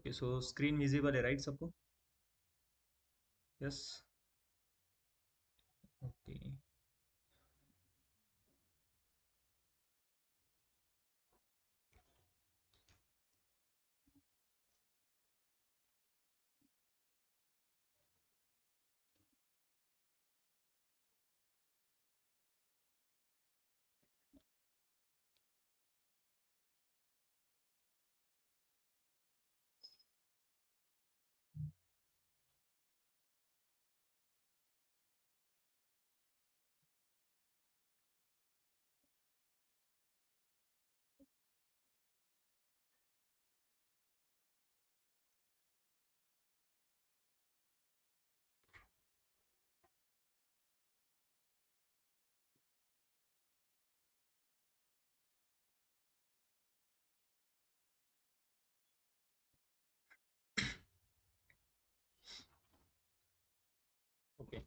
Okay, सो screen visible है right सबको? Yes. Okay. Okay,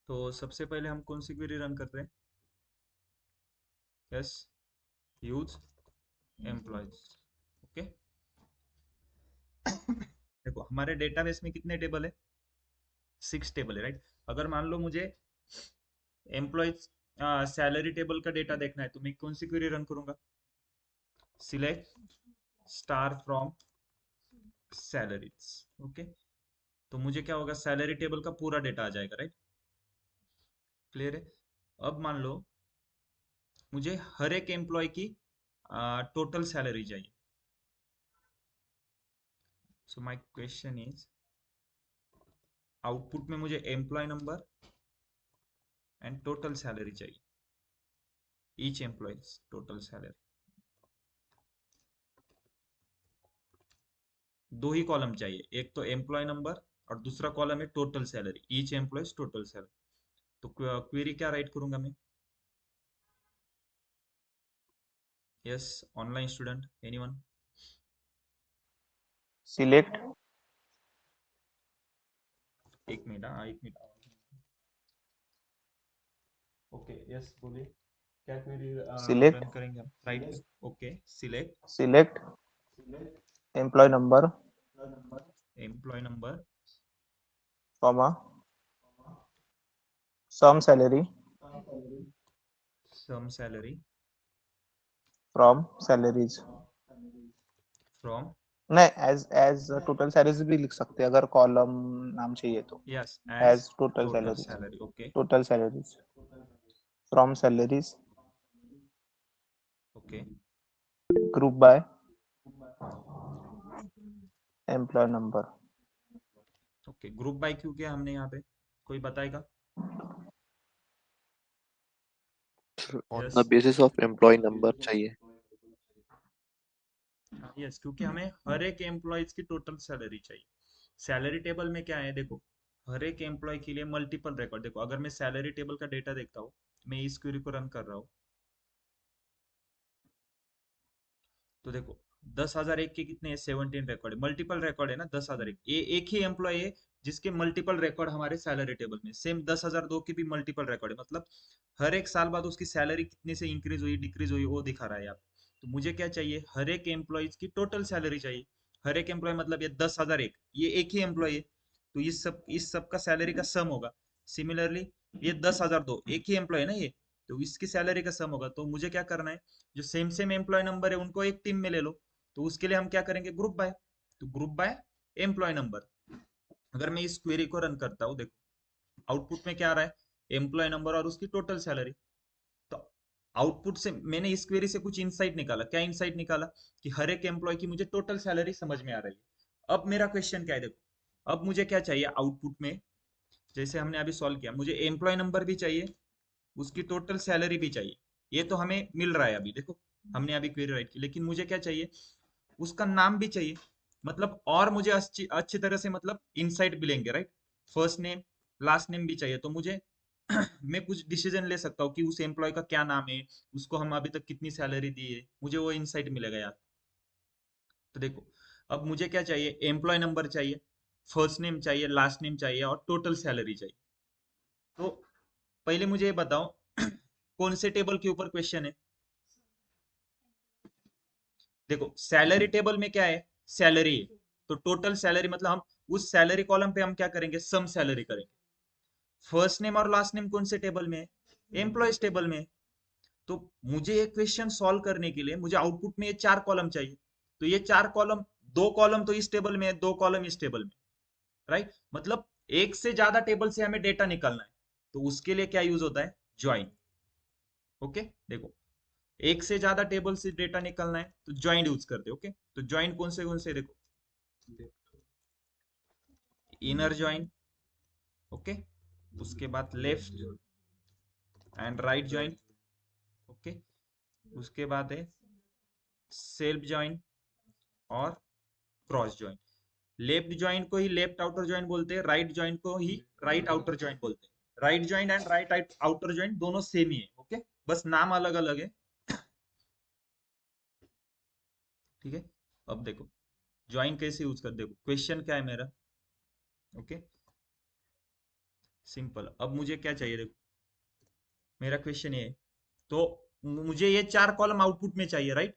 तो सबसे पहले हम कौन सी क्वेरी रन करते हैं? Yes, use employees. ओके, देखो हमारे डेटाबेस में कितने टेबल है? 6 टेबल है राइट। अगर मान लो मुझे एम्प्लॉयज सैलरी टेबल का डेटा देखना है तो मैं कौन सी क्वेरी रन करूंगा? Select star from salaries. Okay, तो मुझे क्या होगा, सैलरी टेबल का पूरा डेटा आ जाएगा राइट। क्लियर है? अब मान लो मुझे हर एक एम्प्लॉय की टोटल सैलरी चाहिए। So my question is, output में मुझे employee number and total salary चाहिए, ईच एम्प्लॉयज टोटल सैलरी। दो ही कॉलम चाहिए, एक तो एम्प्लॉय नंबर और दूसरा कॉलम है total salary, each employees total salary. तो क्वेरी क्या राइट करूंगा मैं? Yes, online student anyone? Select एक मिनट, हाँ एक मिनट। ओके, यस बोलिए, क्या क्वेरी सिलेक्ट रन करेंगे हम? राइट पे okay, select select employee number employee number comma sum salary sum salary from salaries. From, नहीं, एज एज टोटल सैलरीज भी लिख सकते हैं अगर कॉलम नाम चाहिए तो। Yes as as total total salaries, salary. Okay total salaries from salaries okay group by employee number. Okay, group by क्यों किया हमने यहाँ पे, कोई बताएगा? On yes the basis of employee number चाहिए। यस, क्योंकि हमें हर एक एम्प्लॉयज की टोटल सैलरी चाहिए। सैलरी टेबल में क्या है देखो, हर एक एम्प्लॉय के लिए मल्टीपल रिकॉर्ड। देखो अगर मैं सैलरी टेबल का डेटा देखता हूँ, मैं इस क्वेरी को रन कर रहा हूँ, तो देखो 10,001 के कितने 17 रिकॉर्ड है, मल्टीपल रिकॉर्ड है ना 10,001। ये एक ही एम्प्लॉय है जिसके मल्टीपल रिकॉर्ड हमारे सैलरी टेबल में। सेम 10,002 की भी मल्टीपल रिकॉर्ड है, मतलब हर एक साल बाद उसकी सैलरी कितने से इंक्रीज हुई डिक्रीज हुई वो दिखा रहा है यहाँ पे। तो मुझे क्या चाहिए, हर एक एम्प्लॉयज की टोटल सैलरी चाहिए। हर एक एम्प्लॉय मतलब ये 10,001, ये एक ही एम्प्लॉय है, तो इस सब का सैलरी का सम होगा। सिमिलरली ये 10,002 एक ही एम्प्लॉय है ना ये, तो इसकी सैलरी का सम होगा। तो मुझे क्या करना है, जो सेम सेम एम्प्लॉय नंबर है उनको एक टीम में ले लो। तो उसके लिए हम क्या करेंगे, ग्रुप बाय। तो ग्रुप बाय एम्प्लॉय नंबर। अगर मैं इस क्वेरी को रन करता हूँ, देखो आउटपुट में क्या आ रहा है, एम्प्लॉय नंबर और उसकी टोटल सैलरी। तो आउटपुट से मैंने इस क्वेरी से कुछ इंसाइट निकाला। क्या इंसाइट निकाला? कि हर एक एम्प्लॉय की मुझे टोटल सैलरी समझ में आ रही है। अब मेरा क्वेश्चन क्या है, देखो अब मुझे क्या चाहिए आउटपुट में, जैसे हमने अभी सॉल्व किया, मुझे एम्प्लॉय नंबर भी चाहिए, उसकी टोटल सैलरी भी चाहिए। ये तो हमें मिल रहा है अभी, देखो हमने अभी क्वेरी राइट की, लेकिन मुझे क्या चाहिए, उसका नाम भी चाहिए। मतलब और मुझे अच्छी अच्छी तरह से मतलब इनसाइट मिलेंगे right. First name last name भी चाहिए, तो मुझे मैं कुछ डिसीजन ले सकता हूँ कि उस एम्प्लॉय का क्या नाम है, उसको हम अभी तक कितनी सैलरी दी है, मुझे वो इनसाइट मिलेगा यार। तो देखो अब मुझे क्या चाहिए, एम्प्लॉय नंबर चाहिए, फर्स्ट नेम चाहिए, लास्ट नेम चाहिए और टोटल सैलरी चाहिए। तो पहले मुझे ये बताओ कौन से टेबल के ऊपर क्वेश्चन है? देखो सैलरी टेबल में क्या है, सैलरी है, तो टोटल सैलरी मतलब हम उस सैलरी कॉलम पे हम क्या करेंगे, सम सैलरी करेंगे। फर्स्ट नेम और लास्ट नेम कौन से टेबल में है, एम्प्लॉयज टेबल में है। तो मुझे ये क्वेश्चन सॉल्व करने के लिए मुझे आउटपुट में ये 4 कॉलम चाहिए। तो ये 4 कॉलम, 2 कॉलम तो इस टेबल में है, 2 कॉलम इस टेबल में, राइट। मतलब एक से ज्यादा टेबल से हमें डेटा निकालना है, तो उसके लिए क्या यूज होता है, ज्वाइन। ओके देखो, एक से ज्यादा टेबल से डेटा निकालना है तो ज्वाइन यूज करते हैं। ओके, तो ज्वाइन कौन से देखो, इनर ज्वाइन, ओके, उसके बाद left and right join, okay, उसके बाद है सेल्फ ज्वाइन और क्रॉस ज्वाइन। लेफ्ट ज्वाइन को ही लेफ्ट आउटर ज्वाइन बोलते हैं, राइट ज्वाइन को ही राइट आउटर ज्वाइन बोलते हैं। Right join and right outer join दोनों सेम ही है, ओके, बस नाम अलग अलग है। ठीक है, अब देखो ज्वाइन कैसे यूज कर, देखो क्वेश्चन क्या है मेरा, ओके, सिंपल। अब मुझे क्या चाहिए, देखो मेरा क्वेश्चन ये है, तो मुझे ये 4 कॉलम आउटपुट में चाहिए, राइट।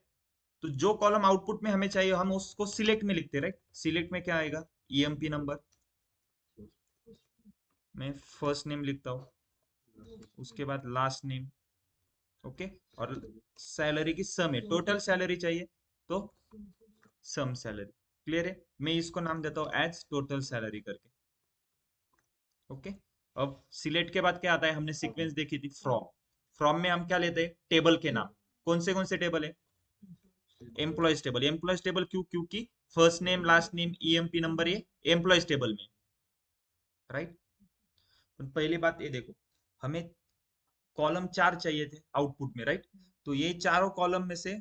तो जो कॉलम आउटपुट में हमें चाहिए हम उसको सिलेक्ट में लिखते हैं, राइट। सिलेक्ट में क्या आएगा, ईएमपी नंबर, मैं फर्स्ट नेम लिखता हूँ, उसके बाद लास्ट नेम, ओके, और सैलरी की सम है, टोटल सैलरी चाहिए तो सम सैलरी। क्लियर है, मैं इसको नाम देता हूँ एज टोटल सैलरी करके। ओके, अब सिलेक्ट के बाद क्या आता है, हमने सीक्वेंस देखी थी, फ्रॉम। फ्रॉम में हम क्या लेते हैं, टेबल के नाम। कौन से टेबल है, एम्प्लॉयज टेबल। एम्प्लॉयज टेबल क्यों, क्योंकि first name last name EMP number ये एम्प्लॉयज टेबल में, राइट। तो पहली बात ये देखो, हमें कॉलम 4 चाहिए थे आउटपुट में, राइट। तो ये चारों कॉलम में से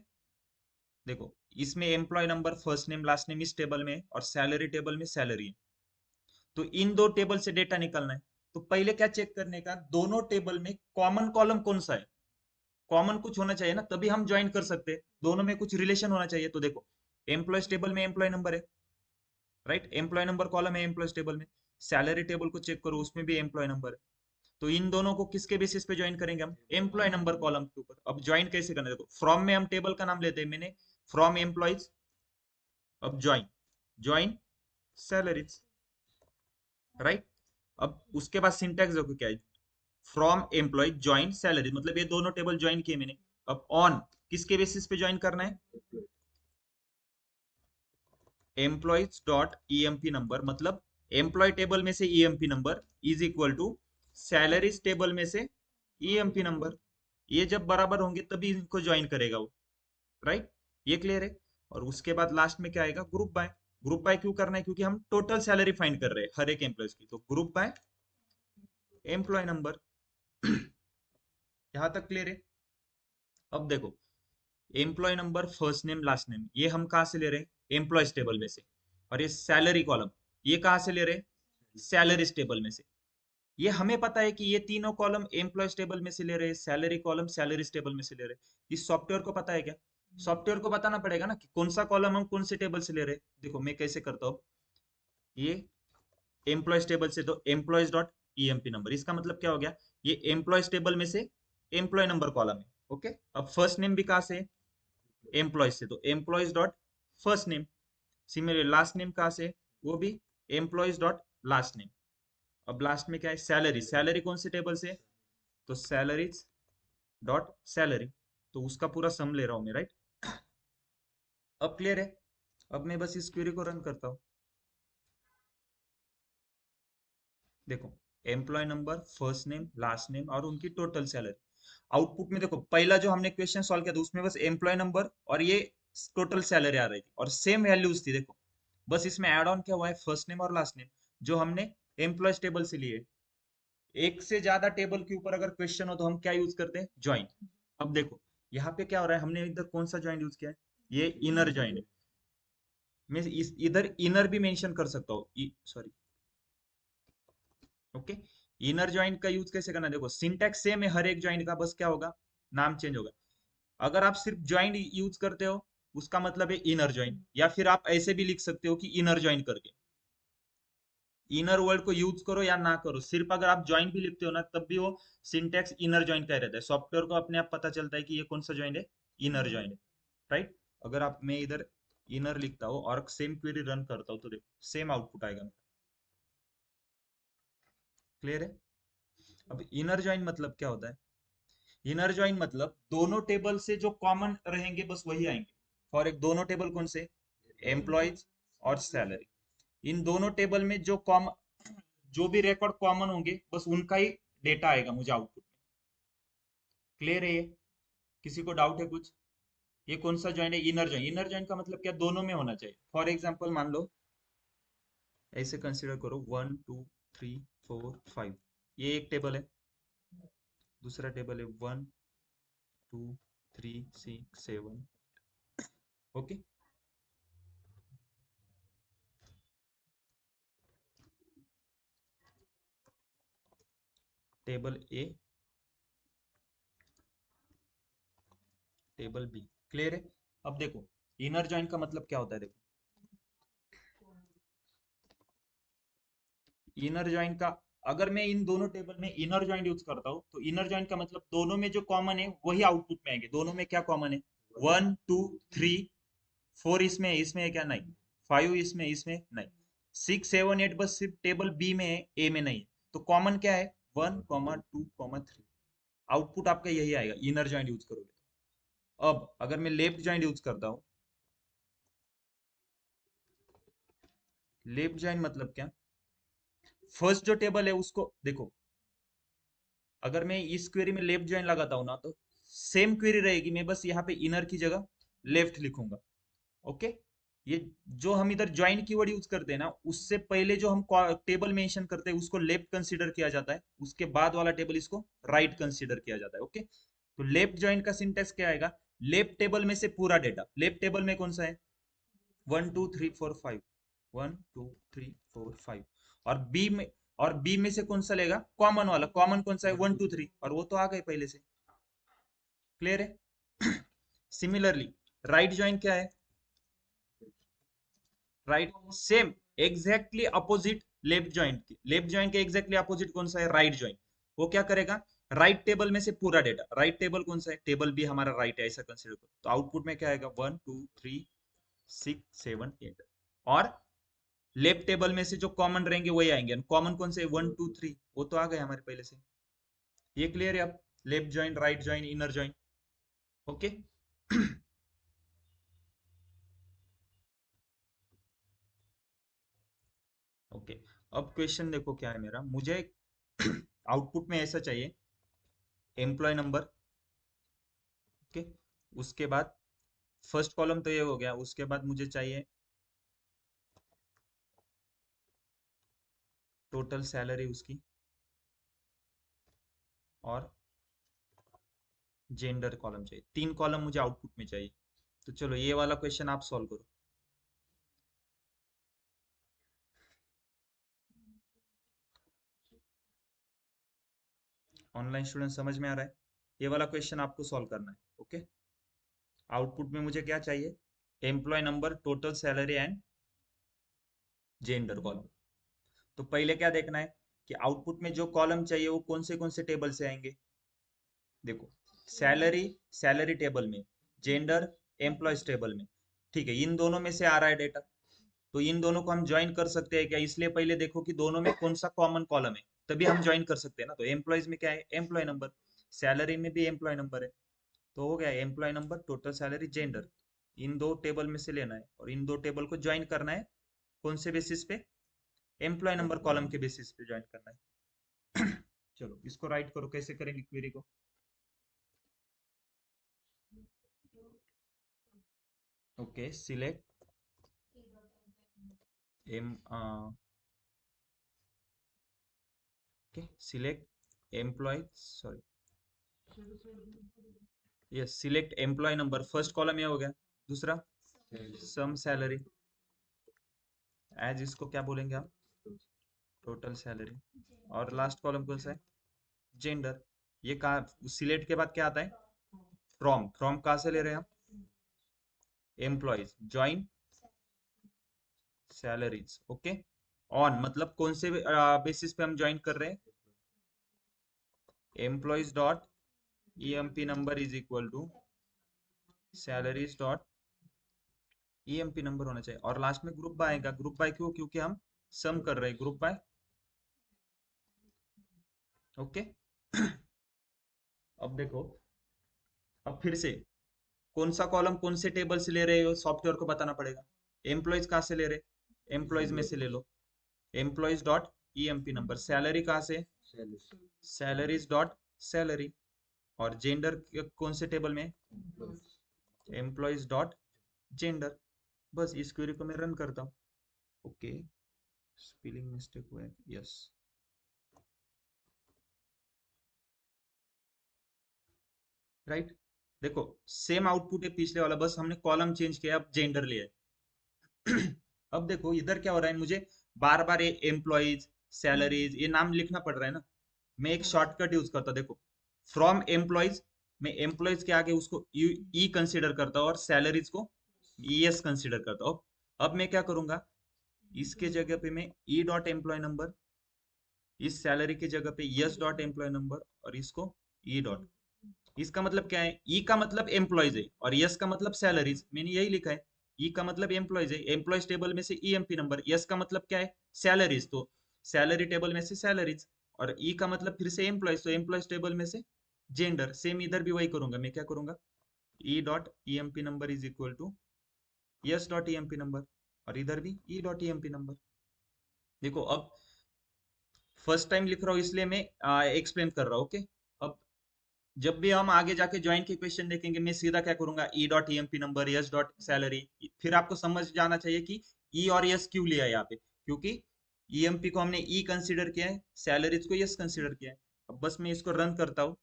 देखो, इसमें employee number first name last name इस टेबल में है, और सैलरी टेबल में सैलरी है। तो इन 2 टेबल से डेटा निकालना है। तो पहले क्या चेक करने का, दोनों टेबल में कॉमन कॉलम कौन सा है, कॉमन कुछ होना चाहिए ना, तभी हम ज्वाइन कर सकते हैं। दोनों में कुछ रिलेशन होना चाहिए। तो देखो एम्प्लॉयज टेबल में एम्प्लॉय नंबर है, राइट, एम्प्लॉय नंबर कॉलम है एम्प्लॉयज टेबल में। सैलरी टेबल को चेक करो, उसमें भी एम्प्लॉय नंबर है। तो इन दोनों को किसके बेसिस पे ज्वाइन करेंगे, हम एम्प्लॉय नंबर कॉलम के ऊपर। अब ज्वाइन कैसे करना है, देखो फ्रॉम में हम टेबल का नाम लेते हैं, मैंने फ्रॉम एम्प्लॉयज, अब ज्वाइन, ज्वाइन सैलरीज, राइट। अब उसके बाद सिंटैक्स देखो क्या है, फ्रॉम एम्प्लॉय ज्वाइन सैलरी, मतलब ये दोनों टेबल ज्वाइन किए मैंने। अब ऑन किसके बेसिस पे ज्वाइन करना है, एम्प्लॉयज डॉट ईएमपी नंबर, मतलब एम्प्लॉय टेबल में से EMP number is equal to salaries table में से ईएमपी नंबर। ये जब बराबर होंगे तभी इनको ज्वाइन करेगा वो, राइट। ये क्लियर है। और उसके बाद लास्ट में क्या आएगा, ग्रुप बाय। ग्रुप बाय क्यों करना है, क्योंकि हम टोटल सैलरी फाइंड कर रहे हैं हर एक एम्प्लॉय की। तो ग्रुप बाय एम्प्लॉय नंबर। यहां तक क्लियर है। अब देखो employee number first name last name ये हम कहाँ से ले रहे हैं, एम्प्लॉयज टेबल में से। और ये सैलरी कॉलम ये कहाँ से ले रहे हैं, सैलरीज टेबल में से। ये हमें पता है कि ये तीनों कॉलम एम्प्लॉयज टेबल में से ले रहे हैं, सैलरी कॉलम सैलरीज टेबल में से ले रहे हैं। इस सॉफ्टवेयर को पता है क्या, सॉफ्टवेयर को बताना पड़ेगा ना कि कौन सा कॉलम हम कौन से टेबल से ले रहे हैं। देखो मैं कैसे करता हूँ, ये एम्प्लॉयज टेबल से, तो एम्प्लॉयज डॉट ईएमपी नंबर, इसका मतलब क्या हो गया, ये एम्प्लॉयज टेबल में से एम्प्लॉय नंबर कॉलम है। ओके, अब फर्स्ट नेम भी कहाँ से, एम्प्लॉयज से, तो employees dot first name. Similarly last name कहाँ से, वो भी एम्प्लॉयज डॉट लास्ट नेम। अब लास्ट में क्या है, सैलरी। सैलरी कौन से टेबल से, तो सैलरीज डॉट सैलरी, तो उसका पूरा सम ले रहा हूं मैं, राइट। अब क्लियर है। अब मैं बस इस क्वेरी को रन करता हूँ। देखो employee number first name last name और उनकी टोटल सैलरी। आउटपुट में देखो पहला जो हमने क्वेश्चन सॉल्व किया था उसमें बस एम्प्लॉय नंबर और ये टोटल सैलरी आ रही थी और सेम वैल्यूज थी। देखो बस इसमें ऐड ऑन क्या हुआ है, फर्स्ट नेम और लास्ट नेम जो हमने एम्प्लॉयज टेबल से लिए। एक से ज्यादा टेबल के ऊपर अगर क्वेश्चन हो तो हम क्या यूज करते हैं, ज्वाइन। अब देखो यहाँ पे क्या हो रहा है, हमने इधर कौन सा ज्वाइन यूज किया है, ये इनर ज्वाइन है। मैं इधर इनर भी मेंशन कर सकता हूँ, सॉरी, ओके। इनर ज्वाइन का यूज कैसे करना है, देखो सिंटैक्स सेम है हर एक ज्वाइन का, बस क्या होगा, नाम चेंज होगा। अगर आप सिर्फ ज्वाइन यूज करते हो उसका मतलब है इनर ज्वाइन, या फिर आप ऐसे भी लिख सकते हो कि इनर ज्वाइन करके। इनर वर्ड को यूज करो या ना करो, सिर्फ अगर आप ज्वाइन भी लिखते हो ना तब भी वो सिंटैक्स इनर ज्वाइन का रहता है। सॉफ्टवेयर को अपने आप पता चलता है कि ये कौन सा ज्वाइन है, इनर ज्वाइन है, राइट। अगर आप मैं इधर इनर लिखता हूँ और सेम क्वेरी रन करता हूँ तो देखो सेम आउटपुट आएगा। क्लियर है? अब इनर ज्वाइन मतलब क्या होता है? इनर ज्वाइन मतलब दोनों टेबल से जो कॉमन रहेंगे बस वही आएंगे। फॉर एक दोनों टेबल कौन से? एम्प्लॉयज और सैलरी। इन दोनों टेबल में जो भी रिकॉर्ड कॉमन होंगे बस उनका ही डेटा आएगा मुझे आउटपुट में। क्लियर है ये? किसी को डाउट है कुछ? ये कौन सा ज्वाइन है? Inner join. इनर ज्वाइन का मतलब क्या? दोनों में होना चाहिए। फॉर एग्जाम्पल मान लो ऐसे कंसिडर करो 1 2 3 4 5, ये एक टेबल है। दूसरा टेबल है 1 2 3 6 7। ओके, टेबल ए, टेबल बी। क्लियर है? अब देखो इनर जॉइन का मतलब क्या होता है। देखो इनर जॉइन का, अगर मैं इन दोनों टेबल में इनर जॉइन यूज करता हूँ तो इनर जॉइन का मतलब दोनों में जो कॉमन है वही आउटपुट में आएंगे। दोनों में क्या कॉमन है? 1 2 3 4 इसमें है, इसमें है क्या? नहीं। 5 इसमें, इसमें नहीं। 6 7 8 बस सिर्फ टेबल बी में है, ए में नहीं है। तो कॉमन क्या है? 1 2 3। आउटपुट आपका यही आएगा इनर जॉइन यूज करोगे तो। अब अगर मैं लेफ्ट जॉइन यूज करता हूँ, लेफ्ट जॉइन मतलब क्या? फर्स्ट जो टेबल है उसको देखो, अगर मैं इस क्वेरी में लेफ्ट ज्वाइन लगाता हूं ना तो सेम क्वेरी रहेगी, मैं बस यहाँ पे इनर की जगह लेफ्ट लिखूंगा। ओके, ये जो हम इधर ज्वाइन कीवर्ड यूज करते हैं ना, उससे पहले जो हम टेबल मेंशन करते हैं उसको लेफ्ट कंसीडर किया जाता है, उसके बाद वाला टेबल इसको राइट कंसीडर किया जाता है। ओके, तो लेफ्ट ज्वाइन का सिंटेक्स क्या आएगा? लेफ्ट टेबल में से पूरा डेटा। लेफ्ट टेबल में कौन सा है? 1 2 3 4 5, 1 2 3 4 5। और बी में, और बी में से कौन सा लेगा? कॉमन वाला। कॉमन कौन सा है? 1 2 3, और वो तो आ गए पहले से। क्लियर है? सिमिलरली राइट ज्वाइन क्या है? Right same, exactly opposite left join की। लेफ्ट ज्वाइन के एग्जैक्टली अपोजिट कौन सा है? Right join. वो क्या करेगा? राइट टेबल में से पूरा डेटा। राइट टेबल कौन सा है? टेबल बी हमारा राइट है, ऐसा कंसिडर करो। तो आउटपुट में क्या आएगा? 1 2 3 6 7 8। और लेफ्ट टेबल में से जो कॉमन रहेंगे वही आएंगे। कॉमन कौन से? 1 2 3, वो तो आ गए हमारे पहले से। ये क्लियर है? अब left join, right join, inner join. Okay. Okay, अब क्वेश्चन देखो क्या है मेरा। मुझे आउटपुट में ऐसा चाहिए, एम्प्लॉय नंबर। ओके, उसके बाद फर्स्ट कॉलम तो ये हो गया, उसके बाद मुझे चाहिए टोटल सैलरी उसकी, और जेंडर कॉलम चाहिए। 3 कॉलम मुझे आउटपुट में चाहिए। तो चलो ये वाला क्वेश्चन आप सॉल्व करो। ऑनलाइन स्टूडेंट समझ में आ रहा है? ये वाला क्वेश्चन आपको सॉल्व करना है। ओके, आउटपुट में मुझे क्या चाहिए? Employee number, total salary and gender column. तो पहले क्या देखना है कि आउटपुट में जो कॉलम चाहिए वो कौन से टेबल से आएंगे। देखो सैलरी, सैलरी टेबल में, जेंडर एम्प्लॉयज टेबल में। ठीक है, इन दोनों में से आ रहा है डेटा, तो इन दोनों को हम ज्वाइन कर सकते हैं क्या? इसलिए पहले देखो कि दोनों में कौन सा कॉमन कॉलम है, तभी हम ज्वाइन कर सकते हैं ना। तो एम्प्लॉयज में क्या है? Employ number. सैलरी में भी एम्प्लॉय नंबर है। तो हो गया employee number, total salary, gender. इन दो टेबल में से लेना है और इन दो टेबल को ज्वाइन करना है। कौन से बेसिस पे? एम्प्लॉय नंबर कॉलम के बेसिस पे ज्वाइन करना है। चलो इसको राइट करो, कैसे करेंगे क्वेरी को। Okay, select M okay, select employee, sorry, yes, select employee number. First column ये हो गया। दूसरा सम सैलरी, एज इसको क्या बोलेंगे आप? Total salary. और लास्ट कॉलम कौन सा है? जेंडर। ये कहा सिलेक्ट के बाद क्या आता है? फ्रॉम। फ्रॉम कहाँ से ले रहे हैं आप? Employees, join salaries. Okay, on मतलब कौन से बेसिस पे हम ज्वाइन कर रहे हैं? Employees dot EMP number is equal to salaries dot EMP number होना चाहिए, और लास्ट में ग्रुप बाय आएगा। ग्रुप बाय क्यों? क्योंकि हम सम कर रहे हैं, ग्रुप बाय। ओके। अब देखो, अब फिर से कौन सा कॉलम कौन से टेबल से ले रहे हो, सॉफ्टवेयर को बताना पड़ेगा। एम्प्लॉयज कहाँ से ले रहे? एम्प्लॉयज में से ले लो, employees dot EMP number. Salary कहाँ से? Salaries dot salary. और जेंडर कौन से टेबल में? Employees dot gender. बस इस क्वेरी को मैं रन करता हूँ। ओके, स्पेलिंग मिस्टेक हुआ है, यस। राइट, देखो सेम आउटपुट है पिछले वाला, बस हमने कॉलम चेंज किया, अब जेंडर लिया है। अब देखो इधर क्या हो रहा है, मुझे बार बार ये एम्प्लॉयज सैलरीज ये नाम लिखना पड़ रहा है ना। मैं एक शॉर्टकट यूज करता हूँ, देखो फ्रॉम एम्प्लॉयज, मैं एम्प्लॉयज के आगे उसको ई कंसिडर करता हूँ और सैलरीज को ईएस कंसिडर करता हूँ। अब मैं क्या करूंगा, इसके जगह पे मैं ई डॉट एम्प्लॉय नंबर, इस सैलरी की जगह पे यस डॉट एम्प्लॉय नंबर, और इसको ई डॉट। इसका मतलब क्या है? ई का मतलब एम्प्लॉयज है और यस का मतलब सैलरीज, मैंने यही लिखा है। ई का मतलब एम्प्लॉयज है, एम्प्लॉयज टेबल में से ईएमपी नंबर। यस का मतलब क्या है? सैलरीज, तो सैलरी टेबल में से सैलरीज। और ई का मतलब फिर से एम्प्लॉयज, तो एम्प्लॉयज टेबल में से जेंडर। सेम इधर भी वही करूंगा, मैं क्या करूंगा, E dot EMP number is equal to S dot EMP number, और इधर भी ई डॉट ईएमपी नंबर। देखो अब फर्स्ट टाइम लिख रहा हूँ इसलिए मैं एक्सप्लेन कर रहा हूँ। ओके, अब जब भी हम आगे जाके ज्वाइन के क्वेश्चन देखेंगे, मैं सीधा क्या करूंगा, E dot EMP number yes dot salary. फिर आपको समझ जाना चाहिए कि ई और यस क्यों लिया है यहाँ पे, क्योंकि ईएमपी को हमने ई कंसीडर किया है, सैलरीज को यस कंसीडर किया है। अब बस मैं इसको रन करता हूँ।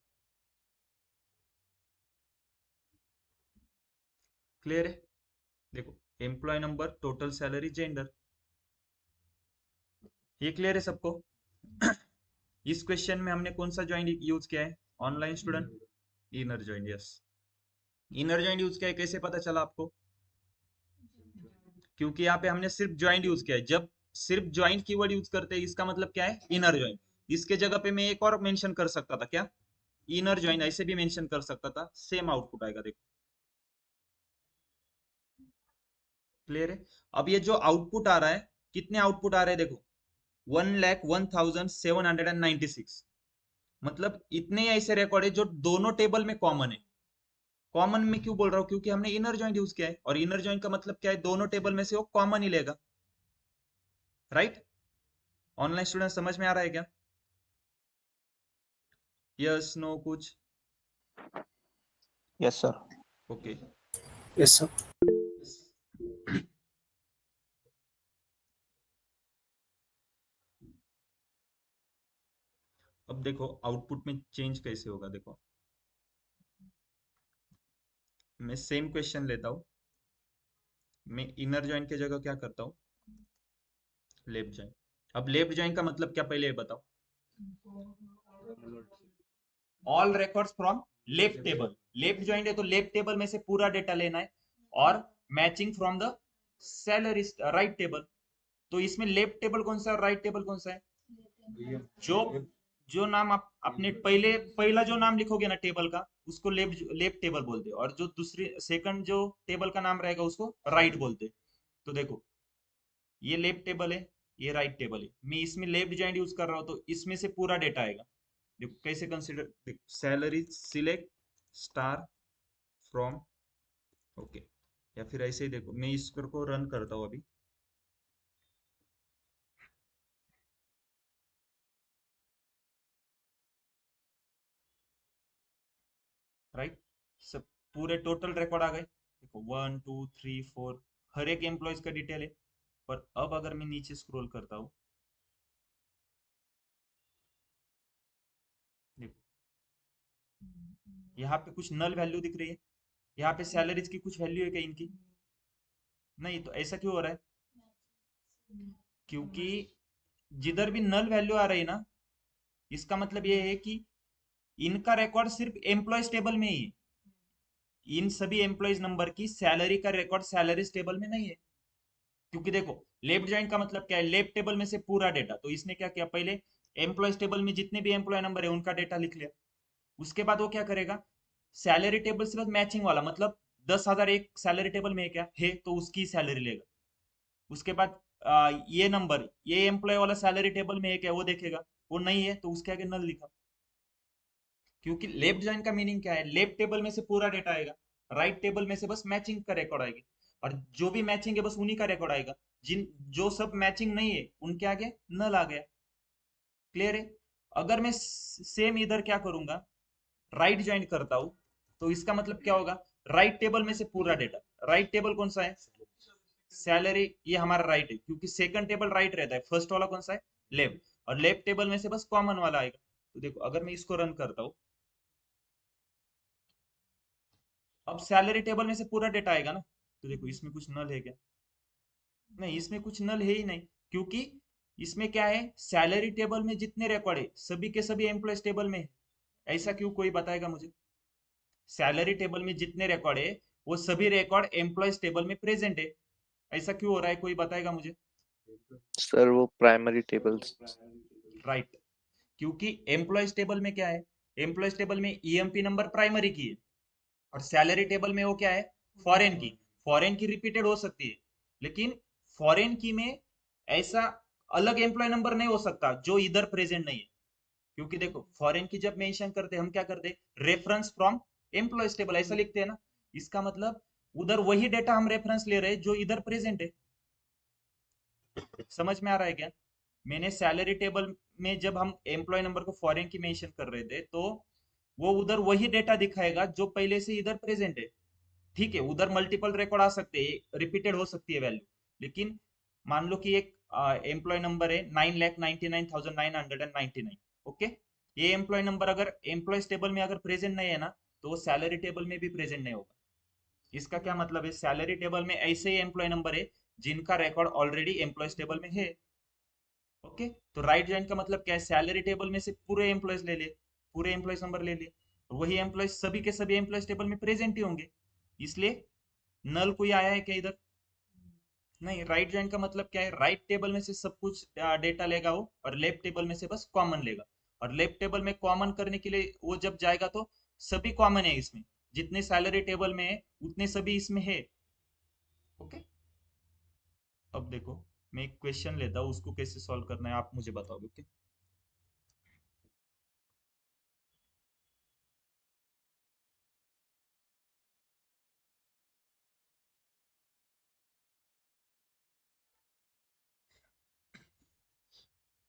क्लियर है? देखो employee number, total salary, gender, ये क्लियर है सबको? इस क्वेश्चन में हमने कौन सा ज्वाइन यूज किया है? Online student, inner join, yes. Inner join use किया है, कैसे पता चला आपको? क्योंकि यहाँ पे हमने सिर्फ ज्वाइंट यूज किया है। जब सिर्फ ज्वाइंट कीवर्ड यूज करते हैं, इसका मतलब क्या है? Inner joint. इसके जगह पे मैं एक और मेंशन कर सकता था, क्या? इनर ज्वाइंट ऐसे भी मेंशन कर सकता था, सेम आउटपुट आएगा। देखो क्लियर है? अब ये जो आउटपुट आ रहा है, कितने आउटपुट आ रहे हैं देखो, 1,01,796। मतलब इतने ऐसे रिकॉर्ड है जो दोनों टेबल में कॉमन है। कॉमन में क्यों बोल रहा हूँ? क्योंकि हमने इनर ज्वाइंट यूज किया है, और इनर ज्वाइंट का मतलब क्या है? दोनों टेबल में से वो कॉमन ही लेगा। राइट? ऑनलाइन स्टूडेंट समझ में आ रहा है क्या? यस नो कुछ? Yes sir. Okay. Yes sir. अब देखो आउटपुट में चेंज कैसे होगा, देखो मैं सेम क्वेश्चन लेता हूँ, मैं इनर जॉइन की जगह क्या करता हूँ, लेफ्ट जॉइन। अब लेफ्ट जॉइन का मतलब क्या, पहले ये बताओ। All records from left table. Left join है तो लेफ्ट टेबल में से पूरा डेटा लेना है, और matching from the salary right table. तो इसमें लेफ्ट टेबल कौन सा है, राइट टेबल कौन सा है? जो जो नाम आप अपने पहले पहला जो नाम लिखोगे ना टेबल का, उसको लेफ्ट लेफ्ट टेबल बोलते हैं, और जो दूसरी सेकंड जो टेबल का नाम रहेगा उसको राइट बोलते हैं। तो देखो ये लेफ्ट टेबल है, ये राइट टेबल है, मैं इसमें लेफ्ट जॉइंट यूज कर रहा हूँ, तो इसमें से पूरा डेटा आएगा। देखो कैसे consider, salary select star from. Okay, या फिर ऐसे ही देखो, मैं इसको रन करता हूँ अभी। राइट, सब पूरे टोटल रिकॉर्ड आ गए। देखो 1 2 3 4, हर एक एम्प्लॉयज का डिटेल है। पर अब अगर मैं नीचे स्क्रॉल करता हूँ, देखो यहाँ पे कुछ नल वैल्यू दिख रही है, यहाँ पे सैलरीज की कुछ वैल्यू है क्या इनकी? नहीं, तो ऐसा क्यों हो रहा है? क्योंकि जिधर भी नल वैल्यू आ रही है ना, इसका मतलब ये है कि इनका रिकॉर्ड सिर्फ एम्प्लॉयज टेबल में ही है। इन सभी एम्प्लॉयज नंबर की सैलरी का रिकॉर्ड सैलरीज टेबल में नहीं है। क्योंकि देखो लेफ्ट जॉइन का मतलब क्या है, लेफ्ट टेबल में से पूरा डेटा। तो इसने क्या किया, पहले एम्प्लॉयज टेबल में जितने भी एम्प्लॉय नंबर है उनका डेटा लिख लिया। उसके बाद वो क्या करेगा, सैलरी टेबल से बस मैचिंग वाला, मतलब 10,000 एक सैलरी टेबल में है क्या, है तो उसकी सैलरी लेगा। उसके बाद ये नंबर ये एम्प्लॉय वाला सैलरी टेबल में है क्या वो देखेगा, वो नहीं है तो उसके आगे नल लिखा। क्योंकि लेफ्ट जॉइन का मीनिंग क्या है, लेफ्ट टेबल में से पूरा डेटा आएगा, राइट टेबल में से बस मैचिंग का रिकॉर्ड आएगी, और जो भी मैचिंग है बस उन्हीं का रिकॉर्ड आएगा। जिन जो सब मैचिंग नहीं है उनके आगे नल आ गया। क्लियर है। अगर मैं सेम इधर क्या करूंगा, राइट ज्वाइन करता हूं, तो इसका मतलब क्या होगा, राइट टेबल में से पूरा डेटा, राइट टेबल कौन सा है, सैलरी, ये हमारा राइट है क्योंकि सेकंड टेबल राइट रहता है, फर्स्ट वाला कौन सा है, लेफ्ट, और लेफ्ट टेबल में से बस कॉमन वाला आएगा। तो देखो अगर मैं इसको रन करता हूँ, अब सैलरी टेबल में से पूरा डेटा आएगा ना, तो देखो इसमें कुछ नल है क्या, नहीं इसमें कुछ नल है ही नहीं, क्योंकि इसमें क्या है, सैलरी टेबल में जितने रिकॉर्ड है सभी के सभी एम्प्लॉयज टेबल में है। ऐसा क्यों, कोई बताएगा मुझे। सैलरी टेबल में जितने रिकॉर्ड है वो सभी रिकॉर्ड एम्प्लॉयज टेबल में प्रेजेंट है, ऐसा क्यों हो रहा है, कोई बताएगा मुझे। सर वो प्राइमरी टेबल्स। राइट, क्योंकि एम्प्लॉयज टेबल में क्या है, एम्प्लॉयज टेबल में ईएमपी नंबर प्राइमरी की है, और सैलरी टेबल में वो क्या है, फॉरेन की। फॉरेन की रिपीटेड हो सकती है, लेकिन फॉरेन की में ऐसा अलग एम्प्लॉय नंबर नहीं हो सकता जो इधर प्रेजेंट नहीं है। क्योंकि देखो फॉरेन की जब मेंशन करते हैं हम क्या करते हैं, रेफरेंस फ्रॉम एम्प्लॉयज टेबल ऐसा लिखते हैं ना, इसका मतलब उधर वही डेटा हम रेफरेंस ले रहे हैं जो इधर प्रेजेंट है। समझ में आ रहा है क्या। मैंने सैलरी टेबल में जब हम एम्प्लॉय नंबर को फॉरेन की मेंशन कर रहे थे, तो वो उधर वही डेटा दिखाएगा जो पहले से इधर प्रेजेंट है। ठीक है, उधर मल्टीपल रिकॉर्ड आ सकते हैं, रिपीटेड हो सकती है वैल्यू, लेकिन मान लो कि एक एम्प्लॉय नंबर है 9,99,999, ओके, ये एम्प्लॉय नंबर अगर एम्प्लॉयज टेबल में अगर प्रेजेंट नहीं है ना, तो वो सैलरी टेबल में भी प्रेजेंट नहीं होगा। इसका क्या मतलब है, सैलरी टेबल में ऐसे ही एम्प्लॉय नंबर है जिनका रिकॉर्ड ऑलरेडी एम्प्लॉयज टेबल में है। ओके, तो राइट ज्वाइन का मतलब क्या है, सैलरी टेबल में से पूरे एम्प्लॉयज ले लिए, पूरे एम्प्लॉयज नंबर ले लिए, और वही एम्प्लॉयज सभी के सभी एम्प्लॉयज टेबल में प्रेजेंट ही होंगे, इसलिए नल कोई आया है क्या इधर, नहीं। राइट ज्वाइन का मतलब क्या है, राइट टेबल में से सब कुछ डेटा लेगा वो, और लेफ्ट टेबल में से बस कॉमन लेगा, और लेफ्ट टेबल में कॉमन करने के लिए वो जब जाएगा तो सभी कॉमन है इसमें, जितने सैलरी टेबल में है उतने सभी इसमें है। ओके, अब देखो मैं एक क्वेश्चन लेता हूँ, उसको कैसे सॉल्व करना है आप मुझे बताओगे। ओके,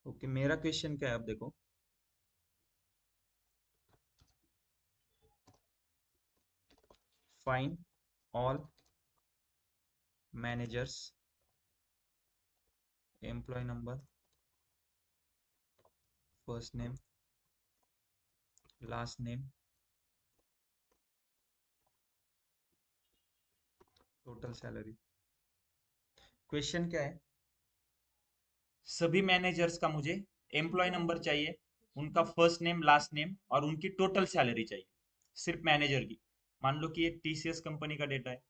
ओके, मेरा क्वेश्चन क्या है, अब देखो, find all managers employee number, first name, last name, total salary. Question क्या है, सभी मैनेजर्स का मुझे एम्प्लॉय नंबर चाहिए, उनका फर्स्ट नेम लास्ट नेम और उनकी टोटल सैलरी चाहिए, सिर्फ मैनेजर की। मान लो कि ये टीसीएस कंपनी का डेटा है,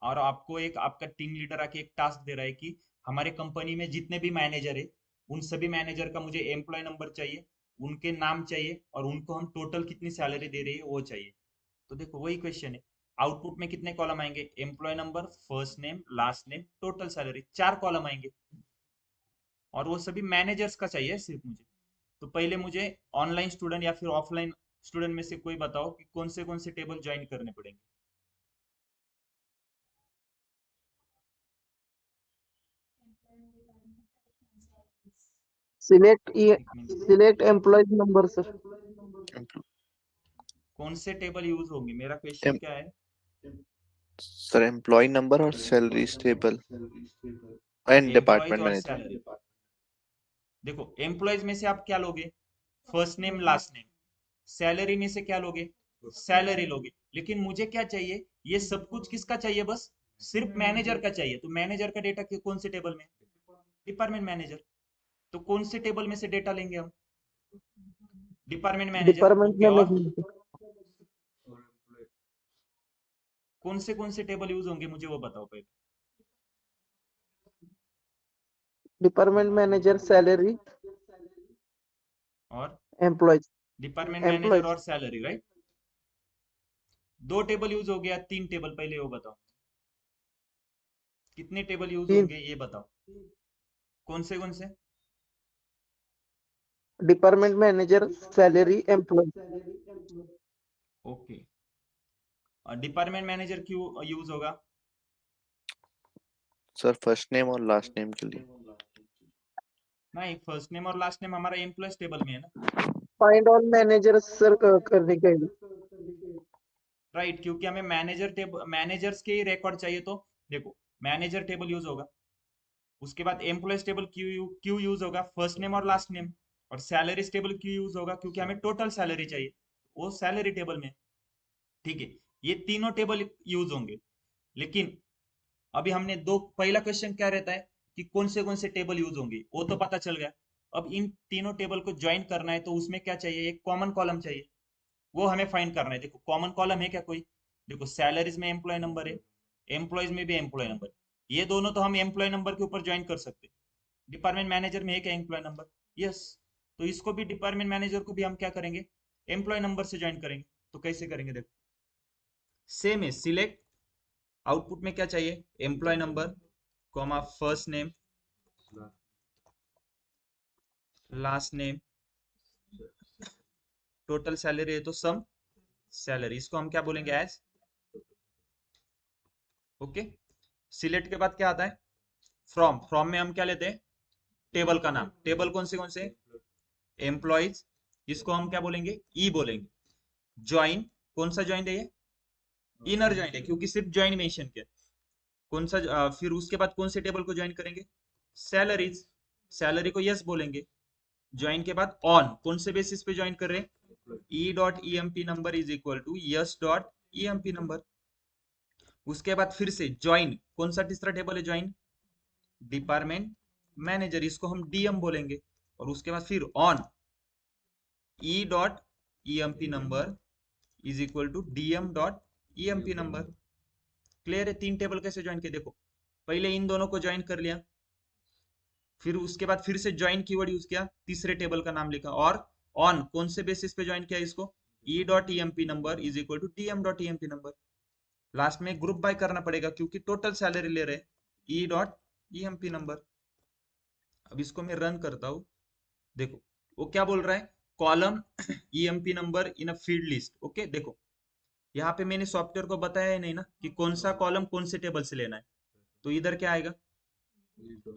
और आपको एक आपका टीम लीडर आके एक टास्क दे रहा है कि हमारे कंपनी में जितने भी मैनेजर है उन सभी मैनेजर का मुझे एम्प्लॉय नंबर चाहिए, उनके नाम चाहिए, और उनको हम टोटल कितनी सैलरी दे रही है वो चाहिए। तो देखो वही क्वेश्चन है, आउटपुट में कितने कॉलम आएंगे, employee number, first name, last name, total salary, 4 column आएंगे, और वो सभी मैनेजर्स का चाहिए सिर्फ मुझे। तो पहले मुझे ऑनलाइन स्टूडेंट या फिर ऑफलाइन स्टूडेंट में से कोई बताओ कि कौन से टेबल ज्वाइन करने पड़ेंगे। सिलेक्ट एक minute, select employee number sir. कौन से टेबल यूज होंगे, मेरा क्वेश्चन क्या है। सर एम्प्लॉय नंबर और salary table and employees department और मैनेजर। सैलरी, देखो एम्प्लॉयज में से आप क्या लोगे, first name last name, salary में से क्या लोगे, सैलरी लोगे, लेकिन मुझे क्या चाहिए, ये सब कुछ किसका चाहिए, बस सिर्फ मैनेजर का चाहिए। तो मैनेजर का डेटा कौन से टेबल में, डिपार्टमेंट मैनेजर। तो कौन से टेबल में से डेटा लेंगे हम, डिपार्टमेंट मैनेजर, डिपार्टमेंट ओके, और मैनेजमेंट। कौन से टेबल यूज होंगे मुझे वो बताओ पहले। डिपार्टमेंट मैनेजर, सैलरी, और एम्प्लॉय, डिपार्टमेंट मैनेजर एम्प्लॉय। और सैलरी, राइट। 2 टेबल यूज हो गया, 3 टेबल, पहले वो बताओ कितने टेबल यूज तीन। होंगे, ये बताओ। कौन से? Department manager, salary, employee. Okay, department manager क्यों यूज होगा? सर फर्स्ट नेम और लास्ट नेम के लिए। नहीं, फर्स्ट नेम और लास्ट नेम हमारा एम्प्लॉयज टेबल में है ना। फाइंड ऑल मैनेजर सर करने के लिए। राइट, क्योंकि हमें मैनेजर टेबल, मैनेजर्स के ही रिकॉर्ड चाहिए, तो देखो मैनेजर टेबल यूज होगा। उसके बाद एम्प्लॉयज टेबल क्यों यूज होगा? फर्स्ट नेम और लास्ट नेम। और सैलरीज टेबल क्यों यूज होगा? क्योंकि हमें टोटल सैलरी चाहिए, वो सैलरी टेबल में। ठीक है, ये तीनों टेबल यूज होंगे। लेकिन अभी हमने दो, पहला क्वेश्चन क्या रहता है कि कौन से टेबल यूज होंगे, वो तो पता चल गया। अब इन तीनों टेबल को ज्वाइन करना है, तो उसमें क्या चाहिए? एक कॉमन कॉलम चाहिए, वो हमें फाइंड करना है। देखो कॉमन कॉलम है क्या कोई? देखो सैलरीज में एम्प्लॉय नंबर है, एम्प्लॉयज में भी एम्प्लॉय नंबर, ये दोनों तो हम एम्प्लॉय नंबर के ऊपर ज्वाइन कर सकते हैं। डिपार्टमेंट मैनेजर में है क्या एम्प्लॉय नंबर? यस। तो इसको भी, डिपार्टमेंट मैनेजर को भी हम क्या करेंगे? एम्प्लॉय नंबर से ज्वाइन करेंगे। तो कैसे करेंगे? देखो सेम है, सिलेक्ट, आउटपुट में क्या चाहिए? Employee number, comma first name, last name, total salary है तो सम सैलरी, इसको हम क्या बोलेंगे? एज। ओके, सिलेक्ट के बाद क्या आता है? फ्रॉम, फ्रॉम में हम क्या लेते हैं? टेबल का नाम। टेबल कौन से? एम्प्लॉयज, इसको हम क्या बोलेंगे? ई बोलेंगे। ज्वाइन, कौन सा ज्वाइन है ये? इनर ज्वाइन है, क्योंकि सिर्फ ज्वाइन मेंशन किया। कौन सा फिर उसके बाद कौन से टेबल को ज्वाइन करेंगे? सैलरीज, सैलरी को यस बोलेंगे। ज्वाइन के बाद ऑन, कौन से बेसिस पे ज्वाइन कर रहे हैं? E dot E M P number is equal to S dot E M P number. उसके बाद फिर से ज्वाइन, कौन सा तीसरा टेबल है ज्वाइन? डिपार्टमेंट मैनेजर, इसको हम डीएम बोलेंगे। और उसके बाद फिर on, E dot E M P number is equal to DM dot E M P number. Clear है? 3 टेबल कैसे ज्वाइन किए देखो। पहले इन दोनों को ज्वाइन कर लिया, फिर उसके बाद फिर से ज्वाइन कीवर्ड यूज किया, तीसरे टेबल का नाम लिखा, और ऑन, कौन से बेसिस पे ज्वाइन किया इसको? E dot E M P number is equal to DM dot E M P number. Last में ग्रुप बाय करना पड़ेगा, क्योंकि टोटल सैलरी ले रहे, E dot E M P number. अब इसको मैं रन करता हूँ, देखो वो क्या बोल रहा है? Column EMP number in a field list. Okay, देखो यहाँ पे मैंने सॉफ्टवेयर को बताया ही नहीं ना कि कौन सा कॉलम कौन से टेबल से लेना है। तो इधर क्या आएगा?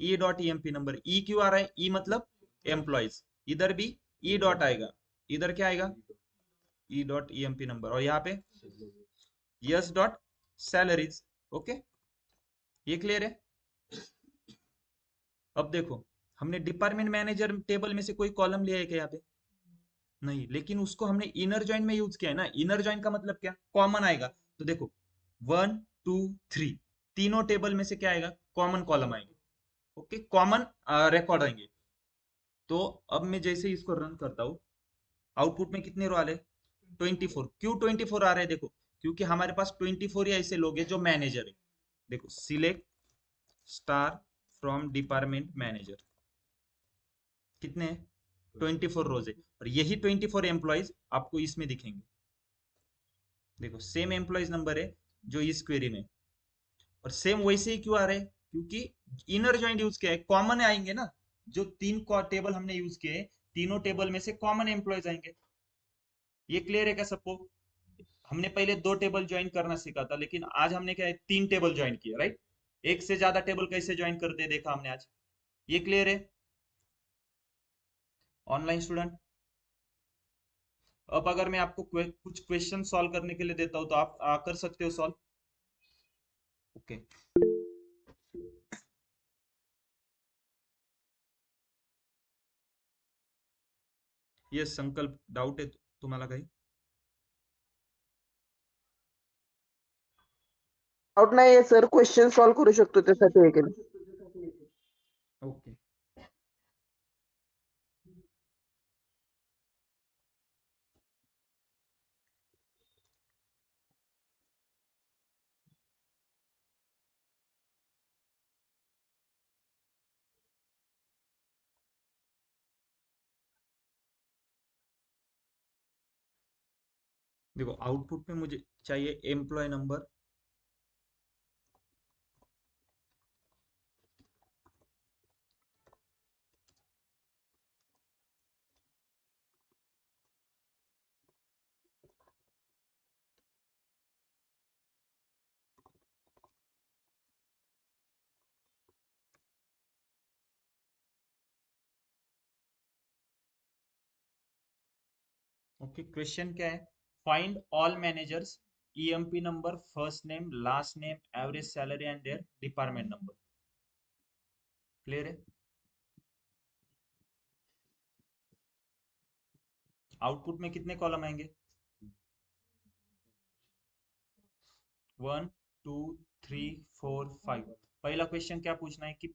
E dot E M P number. E क्यों आ रहा है? ई मतलब एम्प्लॉयज, इधर भी ई डॉट आएगा, इधर क्या आएगा? E dot E M P number, और यहाँ पे यस डॉट सैलरीज। ओके, ये क्लियर है? अब देखो, हमने डिपार्टमेंट मैनेजर टेबल में से कोई कॉलम लिया है क्या यहाँ पे? नहीं, लेकिन उसको हमने इनर जॉइन में यूज किया है ना। इनर जॉइन का मतलब क्या? कॉमन आएगा। तो देखो 1 2 3, तीनों टेबल में से क्या आएगा? कॉमन कॉलम आएंगे। ओके, कॉमन रिकॉर्ड आएंगे। तो अब मैं जैसे इसको रन करता हूँ, आउटपुट में कितने रो आ रहे? 24। क्यों 24 आ रहे हैं? देखो क्योंकि हमारे पास 24 ही ऐसे लोग हैं जो मैनेजर है। देखो select star from department manager, कितने हैं? 24 रोज है, और यही 24 एम्प्लॉयज आपको इसमें दिखेंगे। देखो सेम एम्प्लॉयज नंबर है जो इस क्वेरी में, और सेम वैसे ही क्यों आ रहे हैं? क्योंकि इनर जॉइंट यूज किया है, कॉमन आएंगे ना। जो 3 टेबल हमने यूज किए, तीनों टेबल में से कॉमन एम्प्लॉयज आएंगे। ये क्लियर है क्या सबको? हमने पहले 2 टेबल ज्वाइन करना सीखा था, लेकिन आज हमने क्या है, 3 टेबल ज्वाइन किया, राइट? एक से ज्यादा टेबल कैसे ज्वाइन करते हैं देखा हमने आज। ये क्लियर है ऑनलाइन स्टूडेंट? अब अगर मैं आपको कुछ क्वेश्चन सॉल्व करने के लिए देता हूं, तो आप कर सकते हो सॉल्व? ओके, ये संकल्प डाउट आहे तुम्हाला काही? डाउट नाही सर, क्वेश्चन सॉल्व करू शकतो त्यासाठी हे केलं. ओके, देखो आउटपुट में मुझे चाहिए एम्प्लॉय नंबर, ओके। क्वेश्चन क्या है? Find all managers EMP number, first name, last name, average salary and there department number. Clear है? आउटपुट में कितने कॉलम आएंगे? 1 2 3 4 5। पहला क्वेश्चन क्या पूछना है कि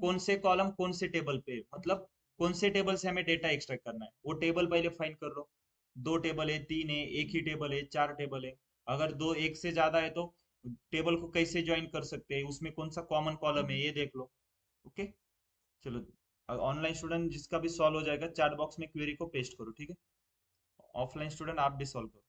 कौन से कॉलम कौन से टेबल पे, मतलब कौन से टेबल से हमें डेटा एक्सट्रैक्ट करना है, वो टेबल पहले फाइंड कर लो। 2 टेबल है, 3 है, एक ही टेबल है, 4 टेबल है। अगर दो एक से ज्यादा है तो टेबल को कैसे ज्वाइन कर सकते हैं, उसमें कौन सा कॉमन कॉलम है ये देख लो। ओके, चलो। ऑनलाइन स्टूडेंट जिसका भी सॉल्व हो जाएगा, चैट बॉक्स में क्वेरी को पेस्ट करो, ठीक है? ऑफलाइन स्टूडेंट आप भी सॉल्व करो।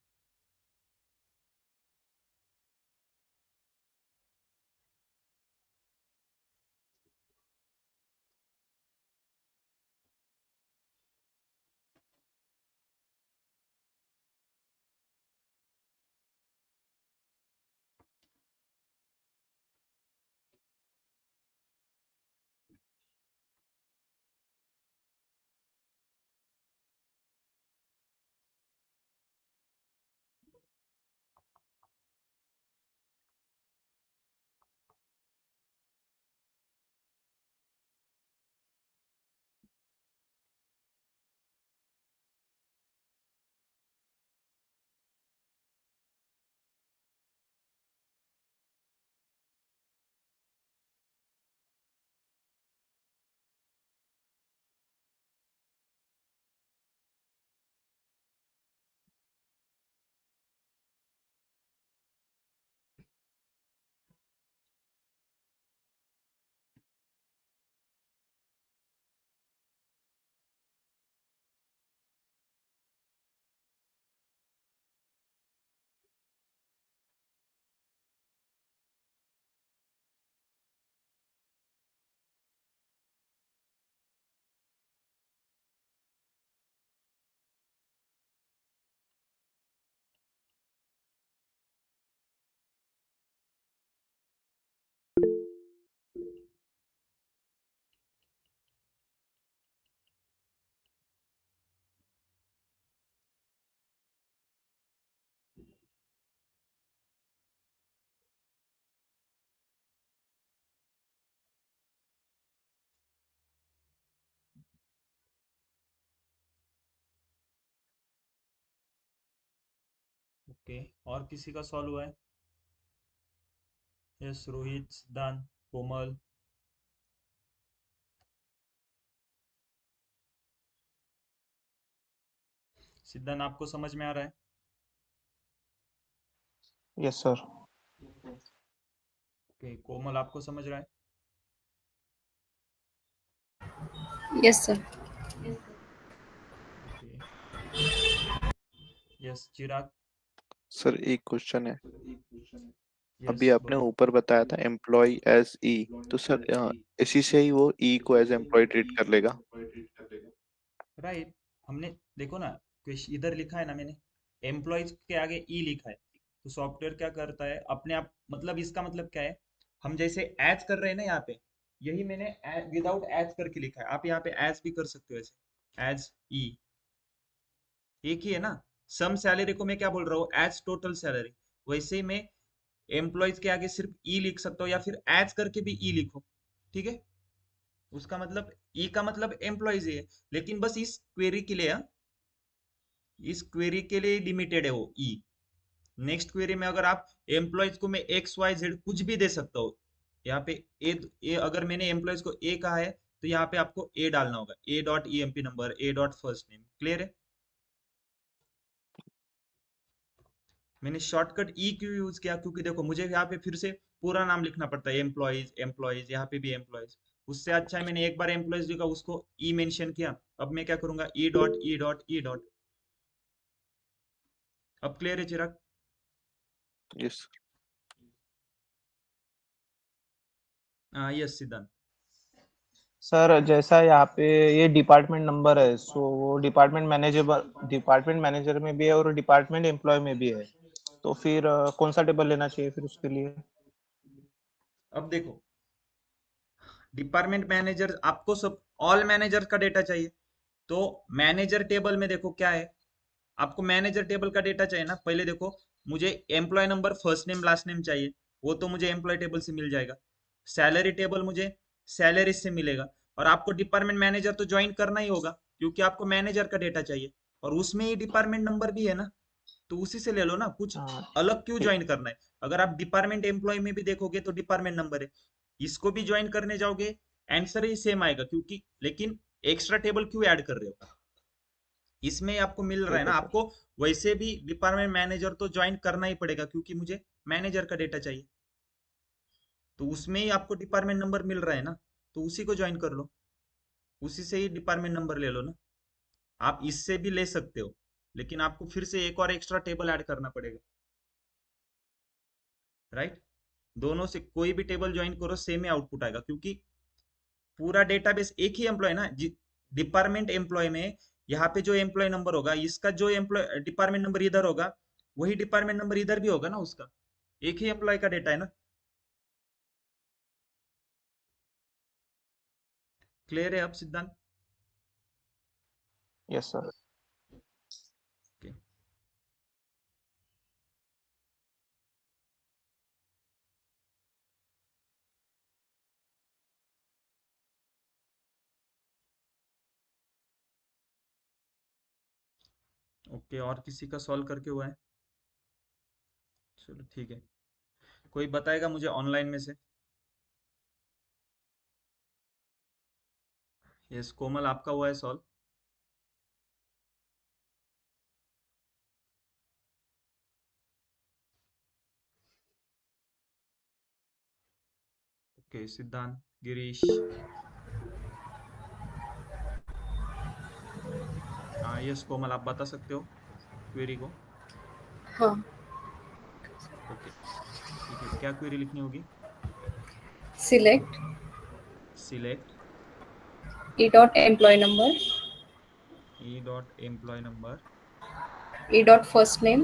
ओके, और किसी का सॉल्व हुआ है? यस, रोहित, सिद्धांत, कोमल। सिद्धांत आपको समझ में आ रहा है? Yes sir. ओके, कोमल आपको समझ रहा है? Yes, sir. ओके। यस, चिराग। सर एक क्वेश्चन है। अभी यस, आपने बोलो। ऊपर बताया था एम्प्लॉय एज ई, तो सर इसी से ही वो ई को एज एम्प्लॉय ट्रीट कर लेगा। राइट। हमने देखो ना, इधर लिखा है ना मैंने, एम्प्लॉयज के आगे ई लिखा है। तो सॉफ्टवेयर क्या करता है अपने आप, मतलब इसका मतलब क्या है, हम जैसे एज कर रहे हैं ना यहाँ पे, यही मैंने विदाउट एज करके लिखा है। आप यहाँ पे एज भी कर सकते हो, ऐसे एज ई, एक ही है ना। सम सैलरी को मैं क्या बोल रहा हूँ, एज टोटल सैलरी। वैसे ही मैं एम्प्लॉयज के आगे सिर्फ ई लिख सकता हूँ, या फिर एज करके भी ई लिखो, ठीक है? उसका मतलब ई का मतलब एम्प्लॉयज ही है, लेकिन बस इस क्वेरी के लिए, इस क्वेरी के लिए लिमिटेड है वो ई। नेक्स्ट क्वेरी में अगर आप एम्प्लॉयज को मैं एक्स वाई जेड कुछ भी दे सकता हूँ। यहाँ पे ए अगर मैंने एम्प्लॉयज को ए कहा है, तो यहाँ पे आपको ए डालना होगा, A dot E M P number, A dot first name. Clear है? मैंने शॉर्टकट ई क्यों यूज किया, क्योंकि देखो मुझे यहाँ पे फिर से पूरा नाम लिखना पड़ता है, एम्प्लॉयज एम्प्लॉयज, यहाँ पे भी एम्प्लॉयज। उससे अच्छा है मैंने एक बार एम्प्लॉयज लिखा, उसको ई मेंशन किया। अब मैं क्या करूंगा, ई डॉट ई डॉट ई डॉट। अब क्लियर है चिराग? यस यस सिद्धांत। सर जैसा यहाँ पे ये डिपार्टमेंट नंबर है, सो वो डिपार्टमेंट मैनेजर में भी है और डिपार्टमेंट एम्प्लॉय में भी है, तो फिर कौन सा टेबल लेना चाहिए फिर उसके लिए? अब देखो, डिपार्टमेंट मैनेजर आपको सब ऑल मैनेजर का डेटा चाहिए, तो मैनेजर टेबल में देखो क्या है, आपको मैनेजर टेबल का डेटा चाहिए ना। पहले देखो, मुझे employee number first name last name चाहिए, वो तो मुझे एम्प्लॉय टेबल से मिल जाएगा। सैलरी टेबल मुझे सैलरी से मिलेगा। और आपको डिपार्टमेंट मैनेजर तो ज्वाइन करना ही होगा, क्योंकि आपको मैनेजर का डेटा चाहिए, और उसमें ही डिपार्टमेंट नंबर भी है ना, तो उसी से ले लो ना। कुछ हाँ, अलग क्यों ठीक। ज्वाइन करना है? अगर आप डिपार्टमेंट एम्प्लॉय में भी देखोगे तो डिपार्टमेंट नंबर है, इसको भी ज्वाइन करने जाओगे आंसर ही सेम आएगा, क्योंकि लेकिन एक्स्ट्रा टेबल क्यों ऐड कर रहे हो? इसमें आपको मिल रहा है ठीक ना, है सर। आपको वैसे भी डिपार्टमेंट मैनेजर तो ज्वाइन करना ही पड़ेगा, क्योंकि मुझे मैनेजर का डेटा चाहिए, तो उसमें ही आपको डिपार्टमेंट नंबर मिल रहा है ना, तो उसी को ज्वाइन कर लो, उसी से ही डिपार्टमेंट नंबर ले लो ना। आप इससे भी ले सकते हो, लेकिन आपको फिर से एक और एक्स्ट्रा टेबल ऐड करना पड़ेगा, राइट? दोनों से कोई भी टेबल ज्वाइन करो, सेम ही आउटपुट आएगा, क्योंकि पूरा डेटाबेस एक ही एम्प्लॉय ना। डिपार्टमेंट एम्प्लॉय में यहाँ पे जो एम्प्लॉय नंबर होगा, इसका जो एम्प्लॉय डिपार्टमेंट नंबर इधर होगा, वही डिपार्टमेंट नंबर इधर भी होगा ना उसका। एक ही एम्प्लॉय का डेटा है ना। क्लियर है अब सिद्धांत? Yes sir. ओके। ओके, और किसी का सॉल्व करके हुआ है? चलो ठीक है। कोई बताएगा मुझे ऑनलाइन में से? यस कोमल, आपका हुआ है सॉल्व? ओके, सिद्धांत, गिरीश। यस कोमल, आप बता सकते हो क्वेरी को? हाँ। ओके, ठीक है। क्या क्वेरी लिखनी होगी? Select select E dot employee number, E dot employee number, E dot first name,